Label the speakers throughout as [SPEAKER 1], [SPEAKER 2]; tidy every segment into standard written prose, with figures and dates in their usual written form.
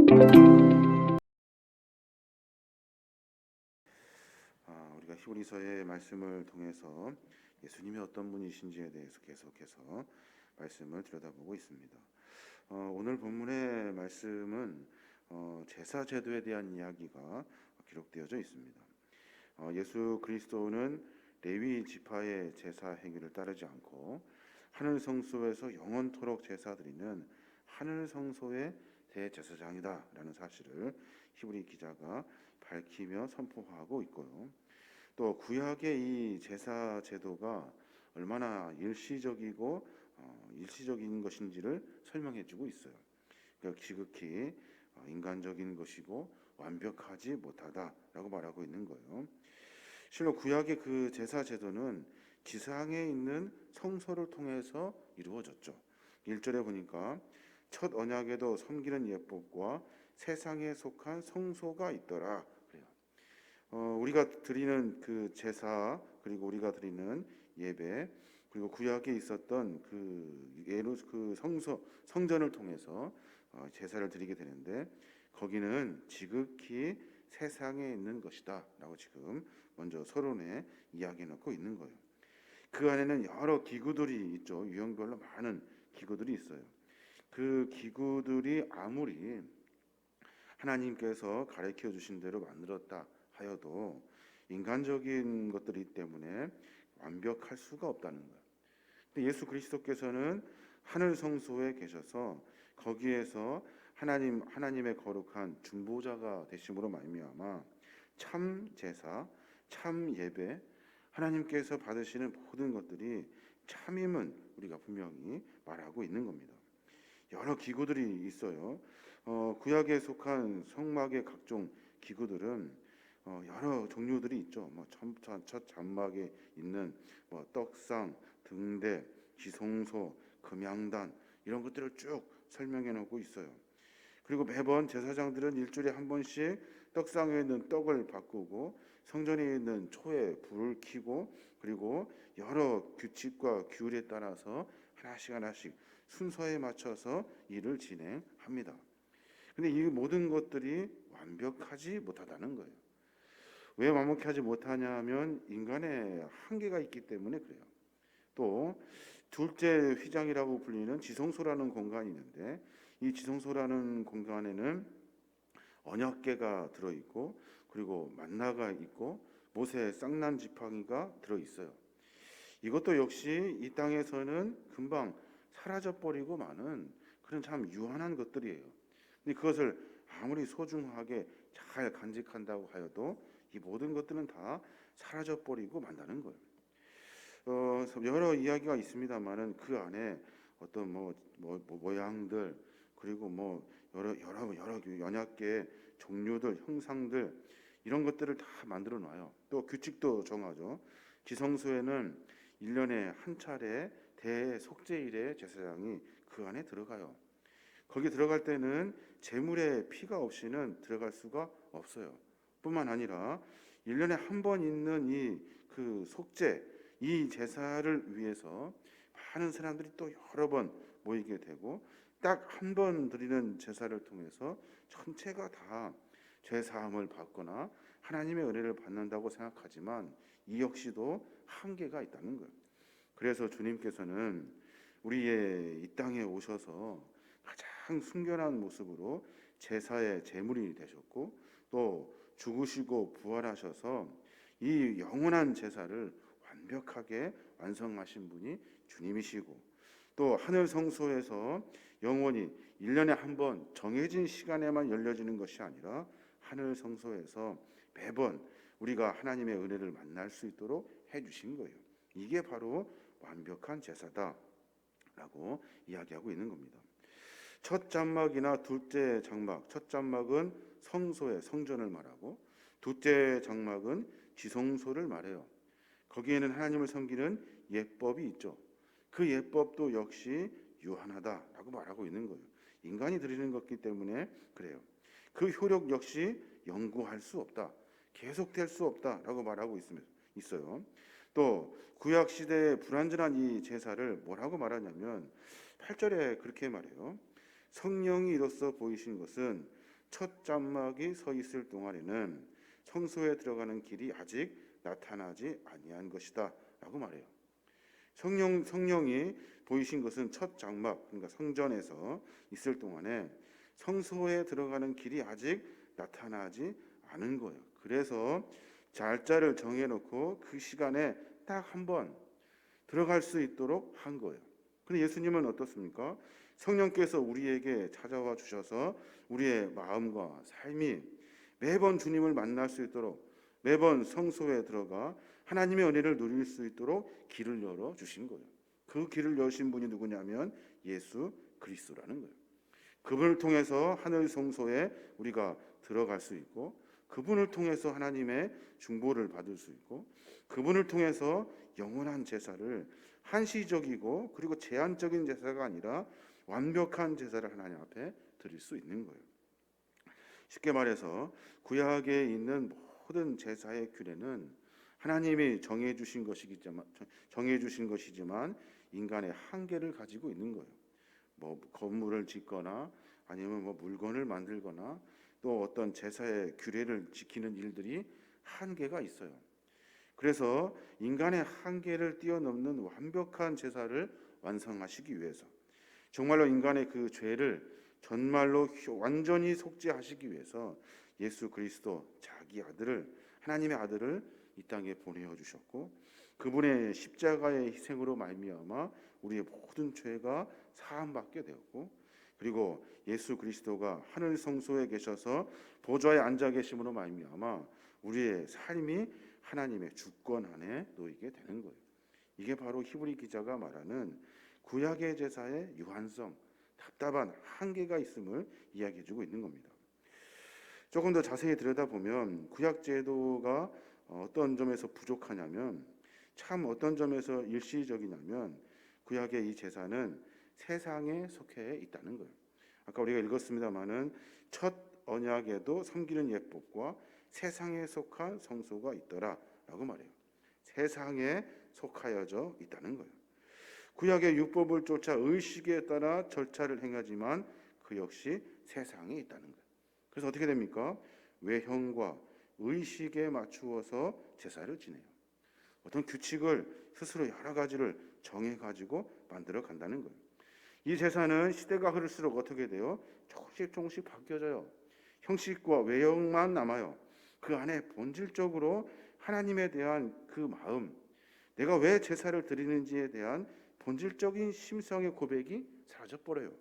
[SPEAKER 1] 우리가 히브리서의 말씀을 통해서 예수님이 어떤 분이신지에 대해서 계속해서 말씀을 들여다보고 있습니다. 오늘 본문의 말씀은 제사 제도에 대한 이야기가 기록되어져 있습니다. 예수 그리스도는 레위 지파의 제사 행위를 따르지 않고 하늘 성소에서 영원토록 제사 드리는 하늘 성소의 대제사장이다라는 사실을 히브리 기자가 밝히며 선포하고 있고요. 또 구약의 이 제사 제도가 얼마나 일시적이고 일시적인 것인지를 설명해주고 있어요. 그러니까 지극히 인간적인 것이고 완벽하지 못하다라고 말하고 있는 거예요. 실로 구약의 그 제사 제도는 지상에 있는 성소를 통해서 이루어졌죠. 1절에 보니까 첫 언약에도 섬기는 예법과 세상에 속한 성소가 있더라. 우리가 드리는 그 제사, 그리고 우리가 드리는 예배, 그리고 구약에 있었던 그 성전을 통해서 제사를 드리게 되는데, 거기는 지극히 세상에 있는 것이다라고 지금 먼저 서론에 이야기해 놓고 있는 거예요. 그 안에는 여러 기구들이 있죠. 유형별로 많은 기구들이 있어요. 그 기구들이 아무리 하나님께서 가르쳐 주신 대로 만들었다 하여도 인간적인 것들이기 때문에 완벽할 수가 없다는 거예요. 근데 예수 그리스도께서는 하늘 성소에 계셔서 거기에서 하나님의 거룩한 중보자가 되심으로 말미암아 참 제사, 참 예배, 하나님께서 받으시는 모든 것들이 참임은 우리가 분명히 말하고 있는 겁니다. 여러 기구들이 있어요. 구약에 속한 성막의 각종 기구들은 여러 종류들이 있죠. 첫 장막에 있는 떡상, 등대, 지성소, 금양단 이런 것들을 쭉 설명해 놓고 있어요. 그리고 매번 제사장들은 일주일에 한 번씩 떡상에 있는 떡을 바꾸고 성전에 있는 초에 불을 켜고 그리고 여러 규칙과 규율에 따라서 하나씩 순서에 맞춰서 일을 진행합니다. 근데 이 모든 것들이 완벽하지 못하다는 거예요. 왜 완벽하지 못하냐면 인간의 한계가 있기 때문에 그래요. 또 둘째 휘장이라고 불리는 지성소라는 공간이 있는데 이 지성소라는 공간에는 언약궤가 들어있고 그리고 만나가 있고 모세 쌍난 지팡이가 들어있어요. 이것도 역시 이 땅에서는 금방 사라져버리고 마는 그런 참 유한한 것들이에요. 근데 그것을 아무리 소중하게 잘 간직한다고 하여도 이 모든 것들은 다 사라져버리고 만다는 거예요. 여러 이야기가 있습니다만은 그 안에 어떤 모양들 그리고 여러 연약계 종류들 형상들 이런 것들을 다 만들어 놔요. 또 규칙도 정하죠. 지성소에는 1년에 한 차례 대속죄일에 제사장이 그 안에 들어가요. 거기 들어갈 때는 제물의 피가 없이는 들어갈 수가 없어요. 뿐만 아니라 1년에 한 번 있는 그 속죄, 이 제사를 위해서 많은 사람들이 또 여러 번 모이게 되고 딱 한 번 드리는 제사를 통해서 전체가 다 죄 사함을 받거나 하나님의 은혜를 받는다고 생각하지만 이 역시도 한계가 있다는 거예요. 그래서 주님께서는 우리의 이 땅에 오셔서 가장 순결한 모습으로 제사의 제물이 되셨고 또 죽으시고 부활하셔서 이 영원한 제사를 완벽하게 완성하신 분이 주님이시고 또 하늘 성소에서 영원히 1년에 한 번 정해진 시간에만 열려지는 것이 아니라 하늘 성소에서 매번 우리가 하나님의 은혜를 만날 수 있도록 해주신 거예요. 이게 바로 완벽한 제사다라고 이야기하고 있는 겁니다. 첫 장막이나 둘째 장막, 첫 장막은 성소의 성전을 말하고 둘째 장막은 지성소를 말해요. 거기에는 하나님을 섬기는 예법이 있죠. 그 예법도 역시 유한하다라고 말하고 있는 거예요. 인간이 드리는 것이기 때문에 그래요. 그 효력 역시 영구할 수 없다, 계속될 수 없다라고 말하고 있어요. 또 구약 시대의 불완전한 이 제사를 뭐라고 말하냐면 8절에 그렇게 말해요. 성령이 이로써 보이신 것은 첫 장막이 서 있을 동안에는 성소에 들어가는 길이 아직 나타나지 아니한 것이다 라고 말해요. 성령이 보이신 것은 첫 장막, 그러니까 성전에서 있을 동안에 성소에 들어가는 길이 아직 나타나지 않은 거예요. 그래서 날짜를 정해놓고 그 시간에 딱 한 번 들어갈 수 있도록 한 거예요. 근데 예수님은 어떻습니까? 성령께서 우리에게 찾아와 주셔서 우리의 마음과 삶이 매번 주님을 만날 수 있도록, 매번 성소에 들어가 하나님의 은혜를 누릴 수 있도록 길을 열어 주신 거예요. 그 길을 여신 분이 누구냐면 예수 그리스도라는 거예요. 그분을 통해서 하늘 성소에 우리가 들어갈 수 있고, 그분을 통해서 하나님의 중보를 받을 수 있고, 그분을 통해서 영원한 제사를, 한시적이고 그리고 제한적인 제사가 아니라 완벽한 제사를 하나님 앞에 드릴 수 있는 거예요. 쉽게 말해서 구약에 있는 모든 제사의 규례는 하나님이 정해 주신 것이지만 인간의 한계를 가지고 있는 거예요. 뭐 건물을 짓거나 아니면 뭐 물건을 만들거나 또 어떤 제사의 규례를 지키는 일들이 한계가 있어요. 그래서 인간의 한계를 뛰어넘는 완벽한 제사를 완성하시기 위해서, 정말로 인간의 그 죄를 정말로 완전히 속죄하시기 위해서 예수 그리스도 자기 아들을, 하나님의 아들을 이 땅에 보내어 주셨고, 그분의 십자가의 희생으로 말미암아 우리의 모든 죄가 사함받게 되었고, 그리고 예수 그리스도가 하늘 성소에 계셔서 보좌에 앉아 계심으로 말미암아 우리의 삶이 하나님의 주권 안에 놓이게 되는 거예요. 이게 바로 히브리 기자가 말하는 구약의 제사의 유한성, 답답한 한계가 있음을 이야기해주고 있는 겁니다. 조금 더 자세히 들여다보면 구약 제도가 어떤 점에서 부족하냐면, 참 어떤 점에서 일시적이냐면, 구약의 이 제사는 세상에 속해 있다는 거예요. 아까 우리가 읽었습니다마는 첫 언약에도 섬기는 예법과 세상에 속한 성소가 있더라라고 말해요. 세상에 속하여져 있다는 거예요. 구약의 율법을 쫓아 의식에 따라 절차를 행하지만 그 역시 세상에 있다는 거예요. 그래서 어떻게 됩니까? 외형과 의식에 맞추어서 제사를 지내요. 어떤 규칙을 스스로 여러 가지를 정해가지고 만들어 간다는 거예요. 이 제사는 시대가 흐를수록 어떻게 돼요? 조금씩 바뀌어져요. 형식과 외형만 남아요. 그 안에 본질적으로 하나님에 대한 그 마음, 내가 왜 제사를 드리는지에 대한 본질적인 심성의 고백이 사라져버려요.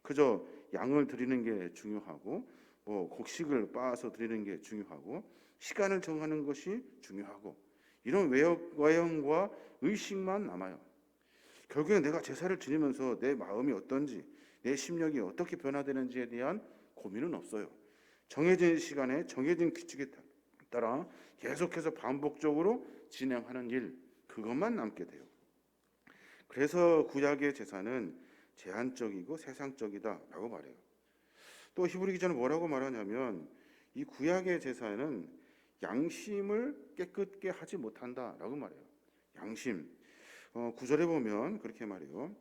[SPEAKER 1] 그저 양을 드리는 게 중요하고, 뭐 곡식을 빻아서 드리는 게 중요하고, 시간을 정하는 것이 중요하고, 이런 외형과 의식만 남아요. 결국에 내가 제사를 지내면서 내 마음이 어떤지, 내 심령이 어떻게 변화되는지에 대한 고민은 없어요. 정해진 시간에 정해진 규칙에 따라 계속해서 반복적으로 진행하는 일, 그것만 남게 돼요. 그래서 구약의 제사는 제한적이고 세상적이다라고 말해요. 또 히브리 기자는 뭐라고 말하냐면, 이 구약의 제사는 양심을 깨끗게 하지 못한다라고 말해요. 양심. 9절에 보면 그렇게 말해요.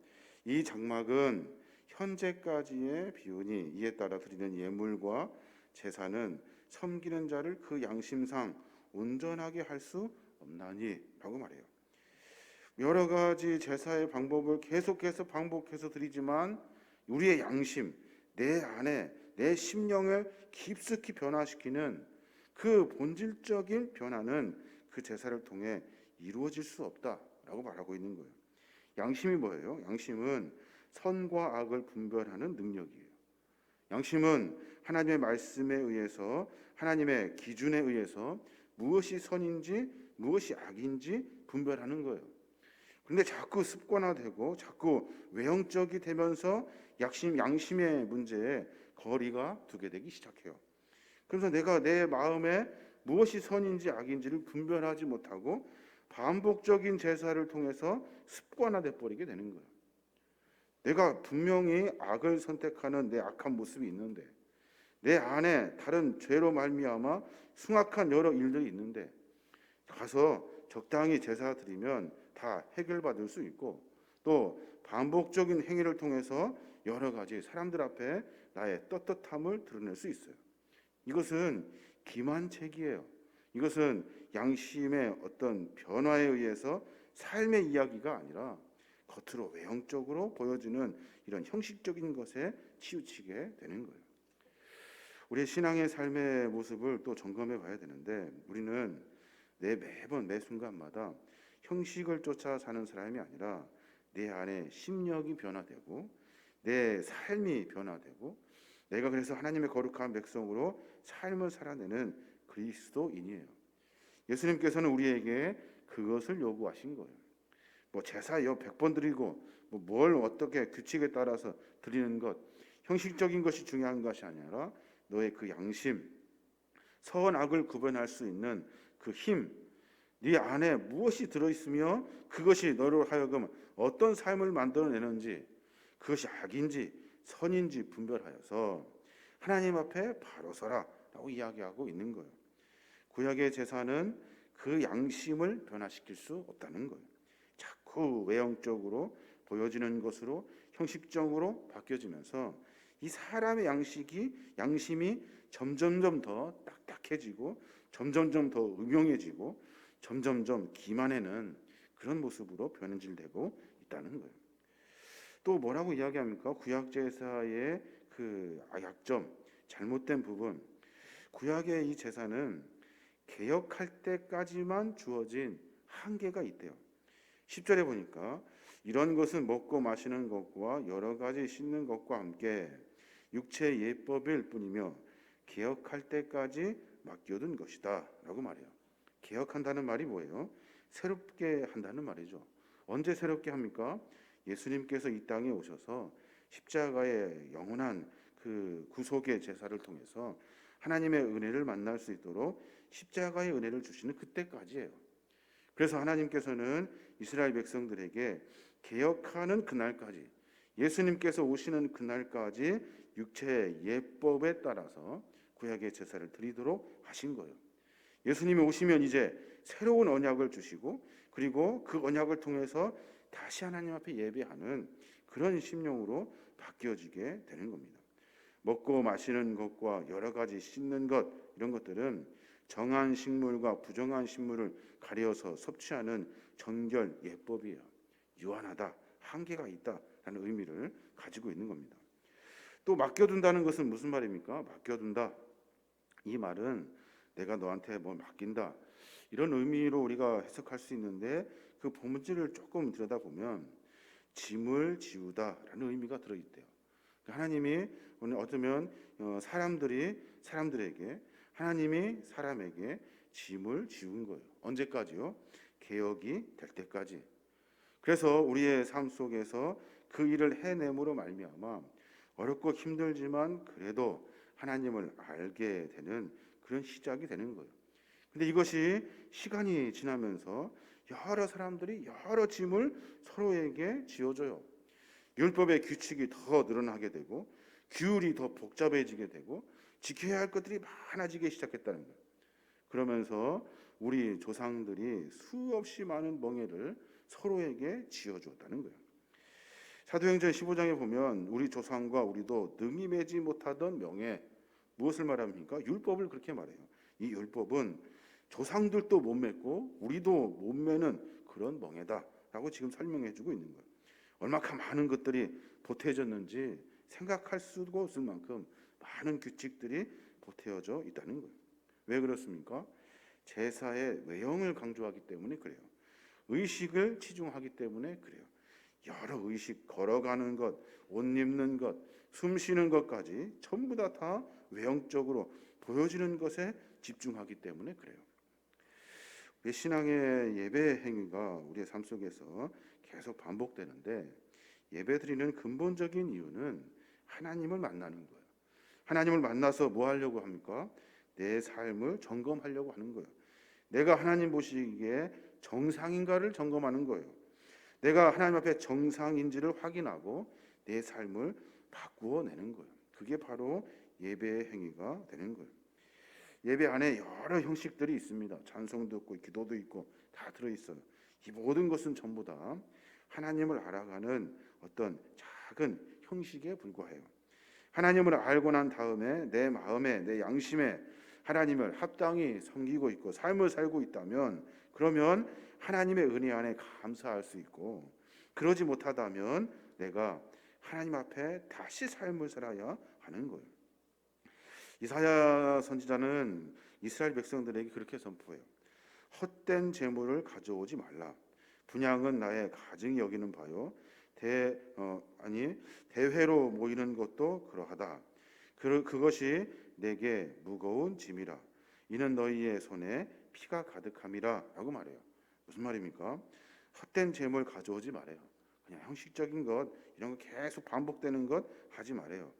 [SPEAKER 1] 이 장막은 현재까지의 비우니 이에 따라 드리는 예물과 제사는 섬기는 자를 그 양심상 온전하게 할 수 없나니 라고 말해요. 여러 가지 제사의 방법을 계속해서 반복해서 드리지만 우리의 양심, 내 안에 내 심령을 깊숙이 변화시키는 그 본질적인 변화는 그 제사를 통해 이루어질 수 없다라고 말하고 있는 거예요. 양심이 뭐예요? 양심은 선과 악을 분별하는 능력이에요. 양심은 하나님의 말씀에 의해서, 하나님의 기준에 의해서 무엇이 선인지 무엇이 악인지 분별하는 거예요. 그런데 자꾸 습관화되고 자꾸 외형적이 되면서 양심의 문제에 거리가 두게 되기 시작해요. 그래서 내가 내 마음에 무엇이 선인지 악인지를 분별하지 못하고 반복적인 제사를 통해서 습관화돼 버리게 되는 거예요. 내가 분명히 악을 선택하는 내 악한 모습이 있는데, 내 안에 다른 죄로 말미암아 흉악한 여러 일들이 있는데, 가서 적당히 제사 드리면 다 해결받을 수 있고, 또 반복적인 행위를 통해서 여러 가지 사람들 앞에 나의 떳떳함을 드러낼 수 있어요. 이것은 기만책이에요. 이것은 양심의 어떤 변화에 의해서 삶의 이야기가 아니라 겉으로 외형적으로 보여지는 이런 형식적인 것에 치우치게 되는 거예요. 우리의 신앙의 삶의 모습을 또 점검해 봐야 되는데, 우리는 매번 매 순간마다 형식을 쫓아 사는 사람이 아니라 내 안에 심령이 변화되고 내 삶이 변화되고 내가 그래서 하나님의 거룩한 백성으로 삶을 살아내는 그리스도인이에요. 예수님께서는 우리에게 그것을 요구하신 거예요. 제사요 100번 드리고 뭘 어떻게 규칙에 따라서 드리는 것, 형식적인 것이 중요한 것이 아니라 너의 그 양심, 선악을 구분할 수 있는 그 힘, 네 안에 무엇이 들어있으며 그것이 너로 하여금 어떤 삶을 만들어내는지, 그것이 악인지 선인지 분별하여서 하나님 앞에 바로 서라라고 이야기하고 있는 거예요. 구약의 제사는 그 양심을 변화시킬 수 없다는 거예요. 자꾸 외형적으로 보여지는 것으로 형식적으로 바뀌어지면서 이 사람의 양심이 점점점 더 딱딱해지고 점점점 더 음흉해지고 점점점 기만해는 그런 모습으로 변질되고 있다는 거예요. 또 뭐라고 이야기합니까? 구약 제사의 그 약점, 잘못된 부분. 구약의 이 제사는 개혁할 때까지만 주어진 한계가 있대요. 10절에 보니까 이런 것은 먹고 마시는 것과 여러 가지 씻는 것과 함께 육체의 예법일 뿐이며 개혁할 때까지 맡겨둔 것이다 라고 말해요. 개혁한다는 말이 뭐예요? 새롭게 한다는 말이죠. 언제 새롭게 합니까? 예수님께서 이 땅에 오셔서 십자가의 영원한 그 구속의 제사를 통해서 하나님의 은혜를 만날 수 있도록 십자가의 은혜를 주시는 그때까지예요. 그래서 하나님께서는 이스라엘 백성들에게 개혁하는 그날까지, 예수님께서 오시는 그날까지 육체의 예법에 따라서 구약의 제사를 드리도록 하신 거예요. 예수님이 오시면 이제 새로운 언약을 주시고 그리고 그 언약을 통해서 다시 하나님 앞에 예배하는 그런 심령으로 바뀌어지게 되는 겁니다. 먹고 마시는 것과 여러 가지 씻는 것, 이런 것들은 정한 식물과 부정한 식물을 가려서 섭취하는 정결 예법이에요. 유한하다, 한계가 있다라는 의미를 가지고 있는 겁니다. 또 맡겨둔다는 것은 무슨 말입니까? 맡겨둔다, 이 말은 내가 너한테 뭐 맡긴다, 이런 의미로 우리가 해석할 수 있는데 그 본질을 조금 들여다보면 짐을 지우다라는 의미가 들어있대요. 하나님이 오늘 어쩌면 사람들에게, 하나님이 사람에게 짐을 지운 거예요. 언제까지요? 개혁이 될 때까지. 그래서 우리의 삶 속에서 그 일을 해냄으로 말미암아 어렵고 힘들지만 그래도 하나님을 알게 되는 그런 시작이 되는 거예요. 근데 이것이 시간이 지나면서 여러 사람들이 여러 짐을 서로에게 지어줘요. 율법의 규칙이 더 늘어나게 되고 규율이 더 복잡해지게 되고 지켜야 할 것들이 많아지기 시작했다는 거예요. 그러면서 우리 조상들이 수없이 많은 멍에를 서로에게 지어주었다는 거예요. 사도행전 15장에 보면 우리 조상과 우리도 능히 매지 못하던 명예, 무엇을 말합니까? 율법을 그렇게 말해요. 이 율법은 조상들도 못 맺고 우리도 못 매는 그런 멍에다라고 지금 설명해주고 있는 거예요. 얼마큼 많은 것들이 보태졌는지 생각할 수도 없을 만큼 많은 규칙들이 보태어져 있다는 거예요. 왜 그렇습니까? 제사의 외형을 강조하기 때문에 그래요. 의식을 치중하기 때문에 그래요. 여러 의식, 걸어가는 것, 옷 입는 것, 숨 쉬는 것까지 전부 다 외형적으로 보여지는 것에 집중하기 때문에 그래요. 우리 신앙의 예배 행위가 우리의 삶 속에서 계속 반복되는데, 예배드리는 근본적인 이유는 하나님을 만나는 거예요. 하나님을 만나서 뭐 하려고 합니까? 내 삶을 점검하려고 하는 거예요. 내가 하나님 보시기에 정상인가를 점검하는 거예요. 내가 하나님 앞에 정상인지를 확인하고 내 삶을 바꾸어 내는 거예요. 그게 바로 예배의 행위가 되는 거예요. 예배 안에 여러 형식들이 있습니다. 찬송도 있고 기도도 있고 다 들어있어요. 이 모든 것은 전부 다 하나님을 알아가는 어떤 작은 형식에 불과해요. 하나님을 알고 난 다음에 내 마음에 내 양심에 하나님을 합당히 섬기고 있고 삶을 살고 있다면 그러면 하나님의 은혜 안에 감사할 수 있고, 그러지 못하다면 내가 하나님 앞에 다시 삶을 살아야 하는 거예요. 이사야 선지자는 이스라엘 백성들에게 그렇게 선포해요. 헛된 재물을 가져오지 말라. 분향은 나의 가증히 여기는 바요. 대회로 모이는 것도 그러하다. 그것이 내게 무거운 짐이라. 이는 너희의 손에 피가 가득함이라 라고 말해요. 무슨 말입니까? 헛된 재물 가져오지 말아요. 그냥 형식적인 것 이런 거 계속 반복되는 것 하지 말아요.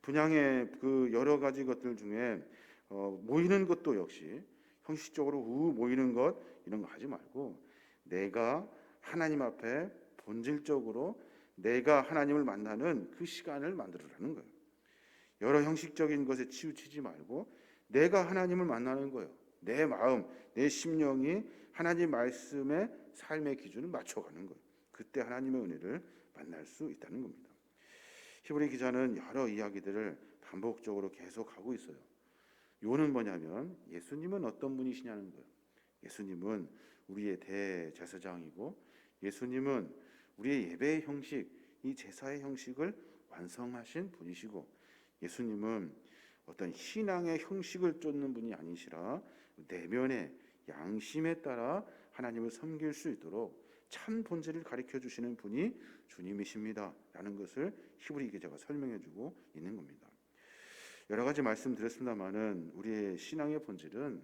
[SPEAKER 1] 분향의 그 여러 가지 것들 중에 모이는 것도 역시 형식적으로 모이는 것 이런 거 하지 말고, 내가 하나님 앞에 본질적으로 내가 하나님을 만나는 그 시간을 만들어라는 거예요. 여러 형식적인 것에 치우치지 말고 내가 하나님을 만나는 거예요. 내 마음, 내 심령이 하나님 말씀의 삶의 기준을 맞춰가는 거예요. 그때 하나님의 은혜를 만날 수 있다는 겁니다. 히브리 기자는 여러 이야기들을 반복적으로 계속하고 있어요. 요는 뭐냐면 예수님은 어떤 분이시냐는 거예요. 예수님은 우리의 대제사장이고, 예수님은 우리의 예배의 형식, 이 제사의 형식을 완성하신 분이시고, 예수님은 어떤 신앙의 형식을 쫓는 분이 아니시라 내면의 양심에 따라 하나님을 섬길 수 있도록 참 본질을 가르쳐 주시는 분이 주님이십니다 라는 것을 히브리 기자가 설명해 주고 있는 겁니다. 여러 가지 말씀드렸습니다마는 우리의 신앙의 본질은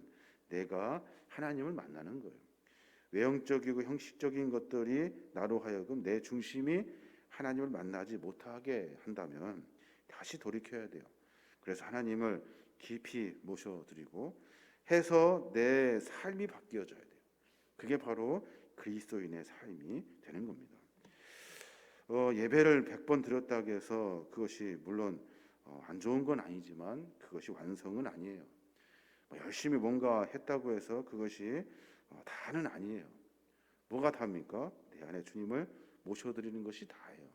[SPEAKER 1] 내가 하나님을 만나는 거예요. 외형적이고 형식적인 것들이 나로 하여금 내 중심이 하나님을 만나지 못하게 한다면 다시 돌이켜야 돼요. 그래서 하나님을 깊이 모셔드리고 해서 내 삶이 바뀌어져야 돼요. 그게 바로 그리스도인의 삶이 되는 겁니다. 예배를 100번 드렸다고 해서 그것이 물론 안 좋은 건 아니지만 그것이 완성은 아니에요. 열심히 뭔가 했다고 해서 그것이 다는 아니에요. 뭐가 답니까? 내 안에 주님을 모셔드리는 것이 다예요.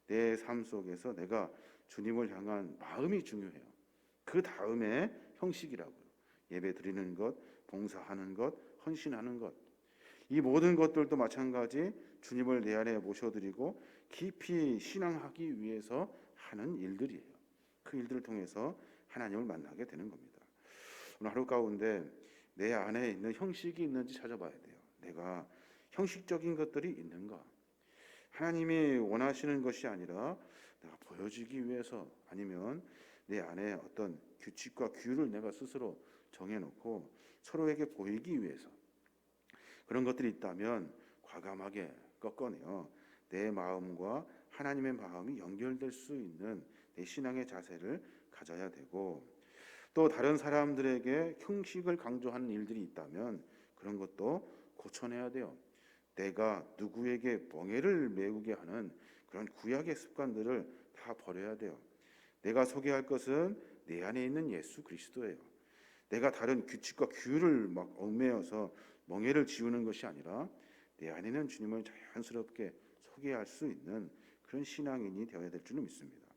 [SPEAKER 1] 내 삶 속에서 내가 주님을 향한 마음이 중요해요. 그 다음에 형식이라고요. 예배 드리는 것, 봉사하는 것, 헌신하는 것, 이 모든 것들도 마찬가지 주님을 내 안에 모셔드리고 깊이 신앙하기 위해서 하는 일들이에요. 그 일들을 통해서 하나님을 만나게 되는 겁니다. 오늘 하루 가운데 내 안에 있는 형식이 있는지 찾아봐야 돼요. 내가 형식적인 것들이 있는가? 하나님이 원하시는 것이 아니라 내가 보여주기 위해서, 아니면 내 안에 어떤 규칙과 규율을 내가 스스로 정해놓고 서로에게 보이기 위해서 그런 것들이 있다면 과감하게 꺾어내어 내 마음과 하나님의 마음이 연결될 수 있는 내 신앙의 자세를 가져야 되고, 또 다른 사람들에게 형식을 강조하는 일들이 있다면 그런 것도 고쳐내야 돼요. 내가 누구에게 멍에를 메우게 하는 그런 구약의 습관들을 다 버려야 돼요. 내가 소개할 것은 내 안에 있는 예수 그리스도예요. 내가 다른 규칙과 규율을 막 얽매여서 멍에를 지우는 것이 아니라 내 안에는 주님을 자연스럽게 소개할 수 있는 그런 신앙인이 되어야 될 줄을 믿습니다.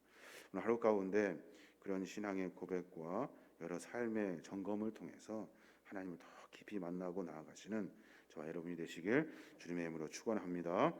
[SPEAKER 1] 오늘 하루 가운데 그런 신앙의 고백과 여러 삶의 점검을 통해서 하나님을 더 깊이 만나고 나아가시는 저와 여러분이 되시길 주님의 이름으로 축원합니다.